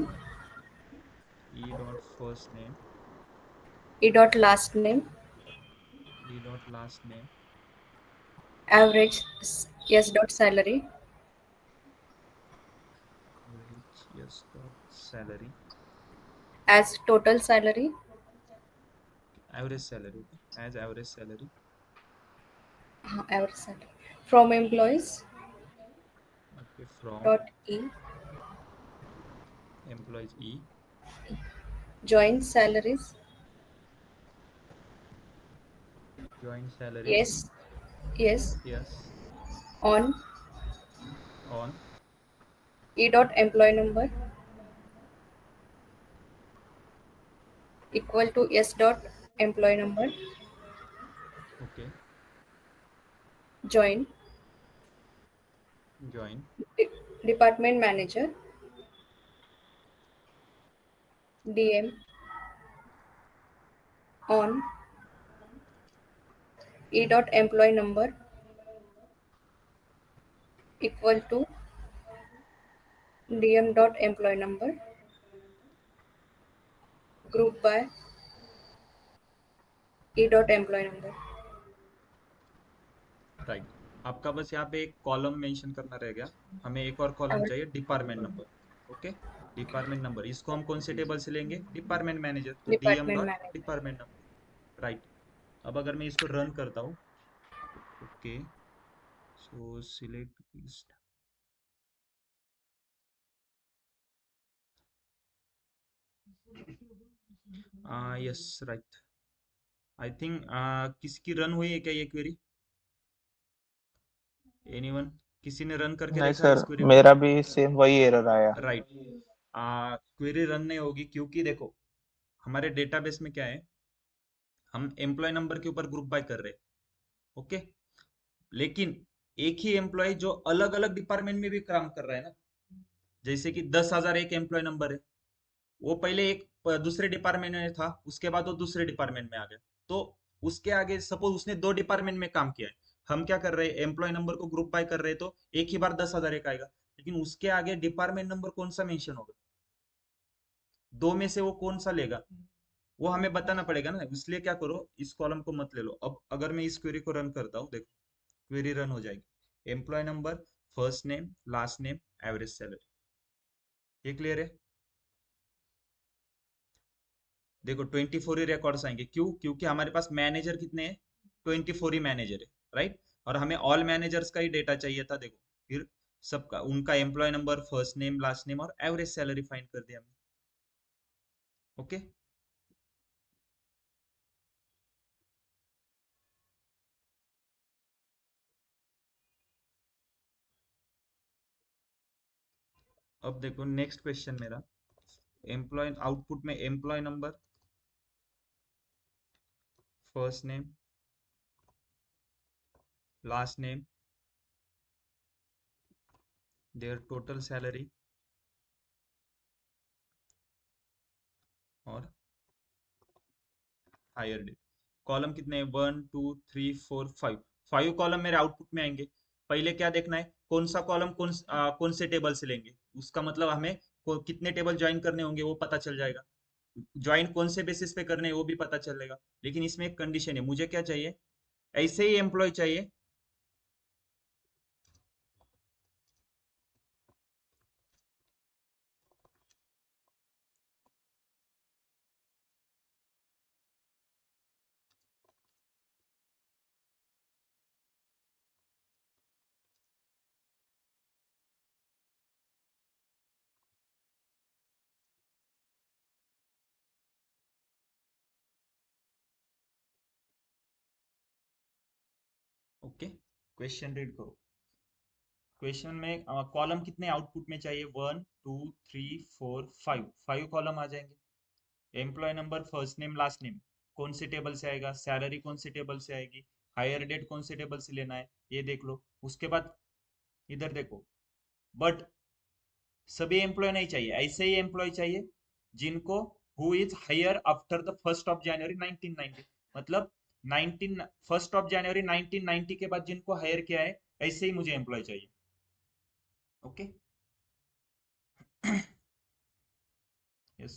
E dot first name, E dot last name, E dot last name, average S dot salary, S dot salary, as total salary, average salary, as average salary, हाँ average salary, from employees okay, from dot E, employees E, join salaries, join salaries, S yes S, on on E dot employee number equal to S dot employee number, okay, join join department manager DM on E dot employee number equal to DM dot employee number group by E dot employee number. Right. आपका बस यहाँ पे एक column mention करना रह गया, हमें एक और कॉलम चाहिए, department number. Okay, department number, इसको हम कौन से टेबल से लेंगे? डिपार्टमेंट मैनेजर, तो DM department dot manager department number, right. अब अगर मैं इसको रन करता हूँ, okay, so select list, yes right. I think किसकी रन हुई है क्या ये क्वेरी? एनीवन? किसी ने रन करके नहीं देखा है सर, इस क्वेरी को? मेरा भी सेम वही एरर आया। राइट। क्वेरी रन नहीं होगी, क्योंकि देखो हमारे डेटाबेस में क्या है, हम एम्प्लॉय नंबर के ऊपर ग्रुप बाय कर रहे हैं, ओके, लेकिन एक ही एम्प्लॉय जो अलग अलग डिपार्टमेंट में भी काम कर रहा है ना, जैसे कि 10,000 एक एम्प्लॉय नंबर है, वो पहले एक दूसरे डिपार्टमेंट में था, उसके बाद वो दूसरे डिपार्टमेंट में आ गया, तो उसके आगे सपोज उसने दो डिपार्टमेंट में काम किया है, हम क्या कर रहे हैं, एम्प्लॉय नंबर को ग्रुप बाय कर रहे हैं, तो एक ही बार 10,000 एक आएगा, लेकिन उसके आगे डिपार्टमेंट नंबर कौन सा मेंशन होगा, दो में से वो कौन सा लेगा, वो हमें बताना पड़ेगा ना, इसलिए क्या करो, इस कॉलम को मत ले लो। अब अगर मैं इस क्वेरी को रन करता हूँ, देखो क्वेरी रन हो जाएगी, employee number, first name, last name, average salary, ये क्लियर है। देखो 24 ही रिकॉर्ड्स आएंगे, क्यों, क्योंकि हमारे पास मैनेजर कितने हैं, 24 ही मैनेजर है, राइट, और हमें ऑल मैनेजर्स का ही डेटा चाहिए था, देखो फिर सबका उनका employee number, first name, last name और एवरेज सैलरी फाइंड कर दिया हमने। ओके, अब देखो नेक्स्ट क्वेश्चन मेरा, एम्प्लॉय आउटपुट में employee number, first name, last name, their total salary और हायर डेट। कॉलम कितने हैं, 1 2 3 4 5, 5 कॉलम मेरे आउटपुट में आएंगे। पहले क्या देखना है, कौन सा कॉलम कौन से टेबल से लेंगे, उसका मतलब हमें कितने टेबल ज्वाइन करने होंगे वो पता चल जाएगा, ज्वाइन कौन से बेसिस पे करने हैं वो भी पता चलेगा, लेकिन इसमें एक कंडीशन है, मुझे क्या चाहिए, ऐसे ही एम्प्लॉय चाहिए। ओके, क्वेश्चन रीड करो। क्वेश्चन में कॉलम कितने आउटपुट में चाहिए, 1 2 3 4 5, 5 कॉलम आ जाएंगे। Employee number, first name, last name कौन से टेबल से आएगा, सैलरी कौन से टेबल से आएगी, हायर डेट कौन से टेबल से लेना है, ये देख लो। उसके बाद इधर देखो, बट सभी एम्प्लॉय नहीं चाहिए, ऐसे ही एम्प्लॉय चाहिए जिनको who is hire after the 1 January 1990, मतलब 19 1 जनवरी 1990 के बाद जिनको हायर किया है, ऐसे ही मुझे एम्प्लॉय चाहिए। Okay, yes.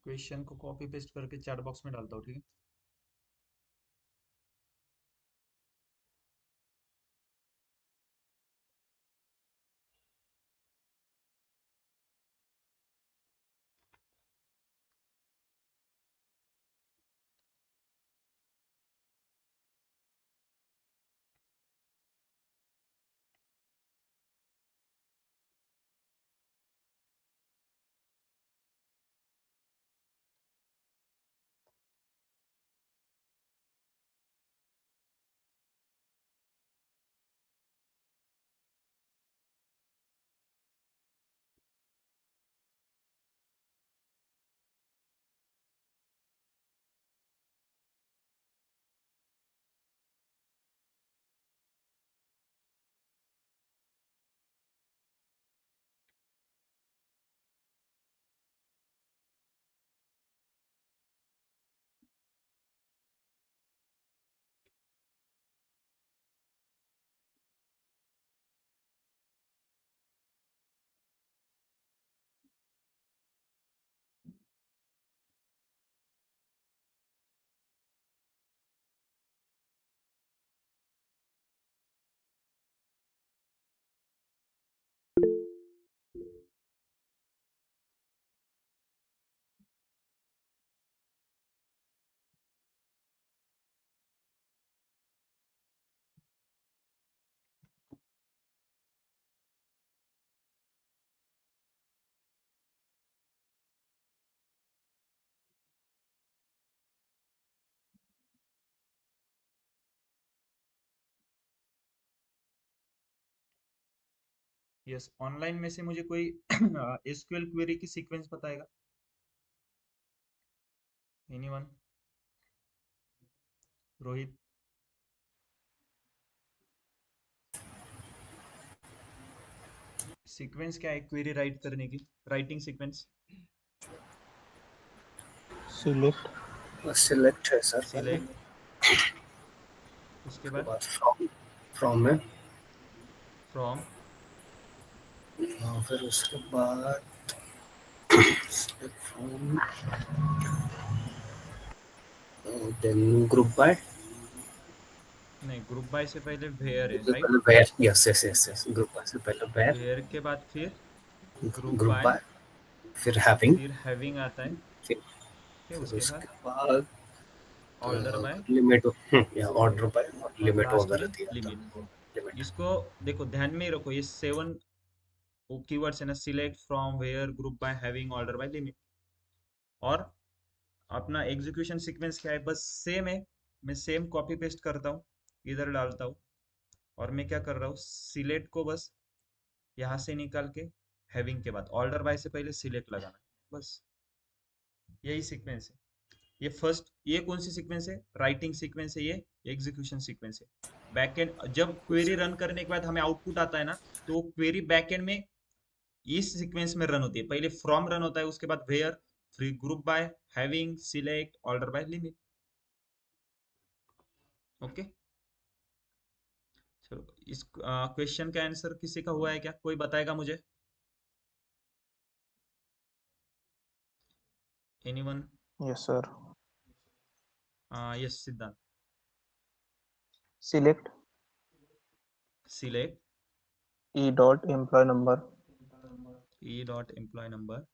क्वेश्चन को कॉपी पेस्ट करके चैट बॉक्स में डालता हूँ, ठीक है। यस, ऑनलाइन में से मुझे कोई एसक्यूएल क्वेरी की सीक्वेंस बताएगा? एनीवन? रोहित? सीक्वेंस क्या है क्वेरी राइट करने की? Writing sequence? सिलेक्ट सिलेक्ट है सर पहले, सिलेक्ट, उसके उसके बाद बाद फ्रॉम में, फ्रॉम, फिर उसके बाद फ्रॉम, देन ग्रुप बाय, नहीं, ग्रुप बाय से पहले वेयर है, राइट? पहले where, yes yes yes yes, group by से पहले वेयर, वेयर के बाद फिर ग्रुप ग्रुप बाय, बाय, फिर हैविंग, फिर हैविंग आता है, फिर फिर फिर उसके बाद उसके बाद ऑर्डर बाय, लिमिट, या ऑर्डर बाय और और लिमिट लास्ट वगैरह में दिया था, लिमिट। लिमिट। इसको देखो, ध्यान में ही रखो, ये 7 कीवर्ड्स है ना, select, from, where, group by, having, order by, limit. और अपना एग्जीक्यूशन सीक्वेंस क्या है? बस सेम है। मैं सेम कॉपी पेस्ट करता हूँ, इधर डालता हूँ, और मैं क्या कर रहा हूँ, सिलेक्ट को बस यहाँ से निकाल के हैविंग के बाद ऑर्डर बाय से पहले सिलेक्ट लगाना है। बस यही सीक्वेंस है। ये फर्स्ट, ये कौन सी सीक्वेंस है? राइटिंग सीक्वेंस है, ये एग्जीक्यूशन सीक्वेंस है। बैकएंड जब क्वेरी रन करने के बाद हमें आउटपुट आता है ना, तो वो क्वेरी बैकएंड में इस सीक्वेंस में रन होती है। पहले फ्रॉम रन होता है, उसके बाद वेयर, फिर group by, having, select, order by, limit. Okay, चलो इस क्वेश्चन का आंसर किसी का हुआ है क्या? कोई बताएगा मुझे? Anyone? Yes sir. Yes, Siddhant. Select select E dot employee number E dot employee number,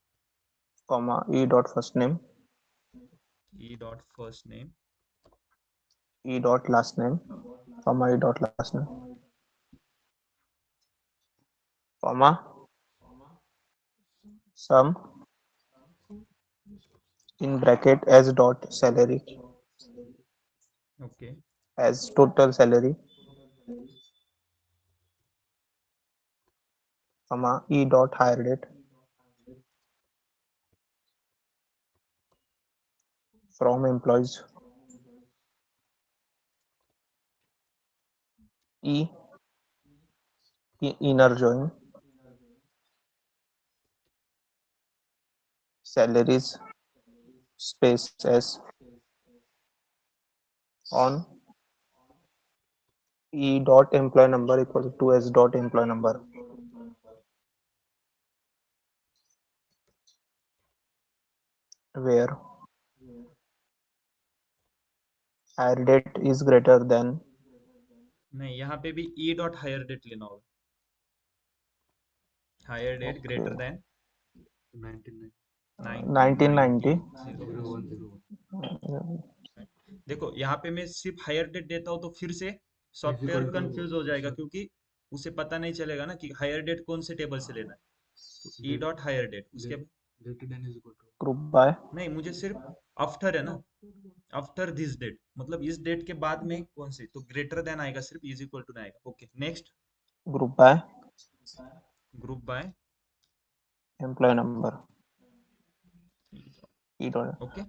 comma E dot first name E dot first name, E dot last name comma E dot last name comma sum in bracket as dot salary okay. as total salary comma e dot hire date from employees e, inner join salaries space s on e dot employee number equal to s dot employee number where hire date is greater than नहीं, यहाँ पे भी ई dot hire date लेना होगा। Hire date okay greater than 1990 देखो, यहाँ पे मैं सिर्फ हायर डेट देता हूँ तो फिर से सॉफ्टवेयर कंफ्यूज हो जाएगा, क्योंकि उसे पता नहीं चलेगा ना कि हायर डेट कौन से टेबल से लेना है। तो ई डॉट हायर डेट, उसके group by नहीं, मुझे सिर्फ आफ्टर है ना, आफ्टर दिस डेट, मतलब इस डेट के बाद में कौन से, तो ग्रेटर देन आएगा, सिर्फ इज इक्वल टू आएगा। Okay, next. group by group by, employee number e dot okay.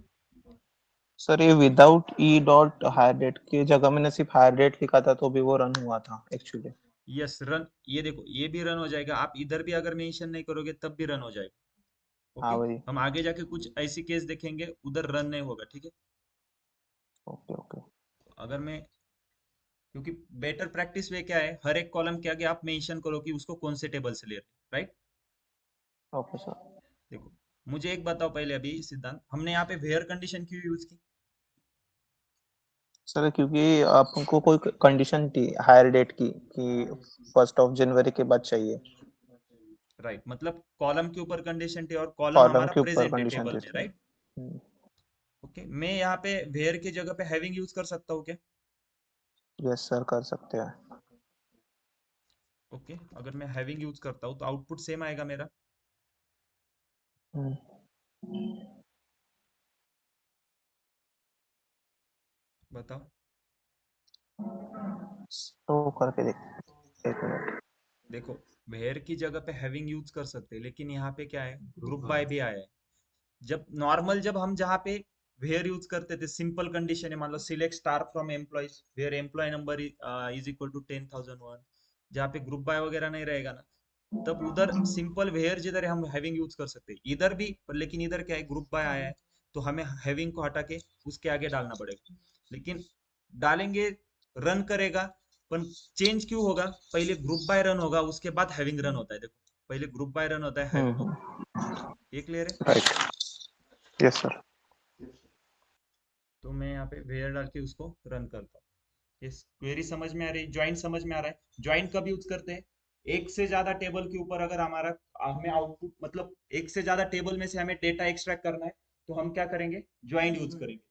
Sir ये without E dot hire date की जगह मैंने सिर्फ हायर डेट लिखा था तो भी वो रन हुआ था एक्चुअली। यस, रन, ये देखो, ये भी रन हो जाएगा। आप इधर भी अगर मेंशन नहीं करोगे तब भी रन हो जाएगा। हाँ ओके, वही। हम आगे जाके कुछ ऐसी केस देखेंगे, उधर रन नहीं होगा, ठीक है? ओके ओके अगर मैं, क्योंकि बेटर प्रैक्टिस वे क्या है, हर एक कॉलम के आगे आप मेंशन करो कि उसको कौन से टेबल से ले रहे, राइट? Okay sir. देखो, मुझे एक बताओ पहले, अभी सिद्धांत, हमने यहाँ पे वेयर कंडीशन क्यों यूज की? सर क्योंकि आपको कोई कंडीशन थी हायर डेट की कि 1 जनवरी के बाद चाहिए। राइट, मतलब कॉलम के ऊपर कंडीशन थी और कॉलम कॉलम हमारा के ऊपर प्रेजेंट है कंडीशन टेबल थी में, सर। राइट? ओके, मैं यहाँ पे वेयर की जगह पे हैविंग यूज कर सकता हूँ क्या? यस सर कर सकते हैं। ओके, अगर मैं हैविंग यूज करता हूँ तो आउटपुट सेम आएगा मेरा। हम्म, बताओ। तो करके देख एक मिनट। देखो, वेयर की जगह पे हैविंग यूज कर सकते हैं, लेकिन यहाँ पे क्या है, ग्रुप बाय भी आया है। जब हम जहाँ पे वेयर यूज करते थे, सिंपल कंडीशन है, मान लो select star from employees where employee number is equal to 10,001, जहाँ पे ग्रुप बाय वगैरह नहीं रहेगा ना, तब उधर सिंपल वेयर जिधर है हम हैविंग यूज कर सकते हैं, इधर भी लेकिन इधर क्या है, ग्रुप बाय आया है, तो हमें हैविंग को हटा के उसके आगे डालना पड़ेगा। लेकिन डालेंगे, रन करेगा, पर चेंज क्यों होगा, पहले ग्रुप बाय रन होगा, उसके बाद हैविंग रन होता है। देखो, पहले ग्रुप बाय रन होता है, हैविंग होता है। ये क्लियर है? Right, yes sir. तो मैं यहाँ पे वेयर डाल के उसको रन करता हूँ। ये क्वेरी समझ में आ रही है? ज्वाइन समझ में आ रहा है? ज्वाइन कब यूज करते हैं, एक से ज्यादा टेबल के ऊपर अगर हमारा हमें आउटपुट, मतलब एक से ज्यादा टेबल में से हमें डेटा एक्सट्रैक्ट करना है, तो हम क्या करेंगे, ज्वाइन यूज करेंगे।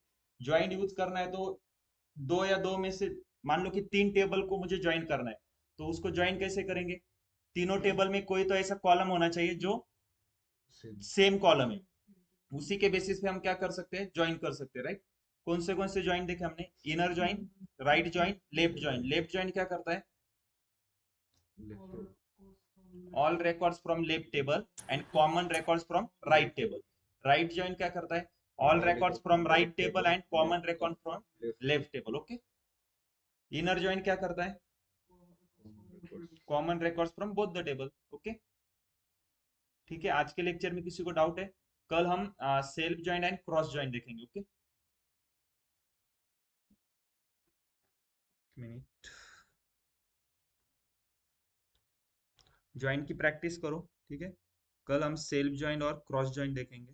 ज्वाइन यूज करना है तो दो या दो में से, मान लो कि 3 टेबल को मुझे ज्वाइन करना है, तो उसको ज्वाइन कैसे करेंगे, तीनों टेबल में कोई तो ऐसा कॉलम होना चाहिए जो सेम कॉलम है, उसी के बेसिस पे हम क्या कर सकते हैं, ज्वाइन कर सकते हैं, राइट? कौन से ज्वाइन देखे हमने, inner join, right join, left join. Left join क्या करता है, all records from left table and common records from right table. Right join क्या करता है, all records from right table and common record from left table. Okay. Inner join क्या करता है, common records from both the table. Okay, ठीक है। आज के लेक्चर में किसी को डाउट है? कल हम self join and cross join देखेंगे। ओके, मिनट, ज्वाइन की प्रैक्टिस करो, ठीक है। कल हम सेल्फ ज्वाइन और क्रॉस ज्वाइन देखेंगे।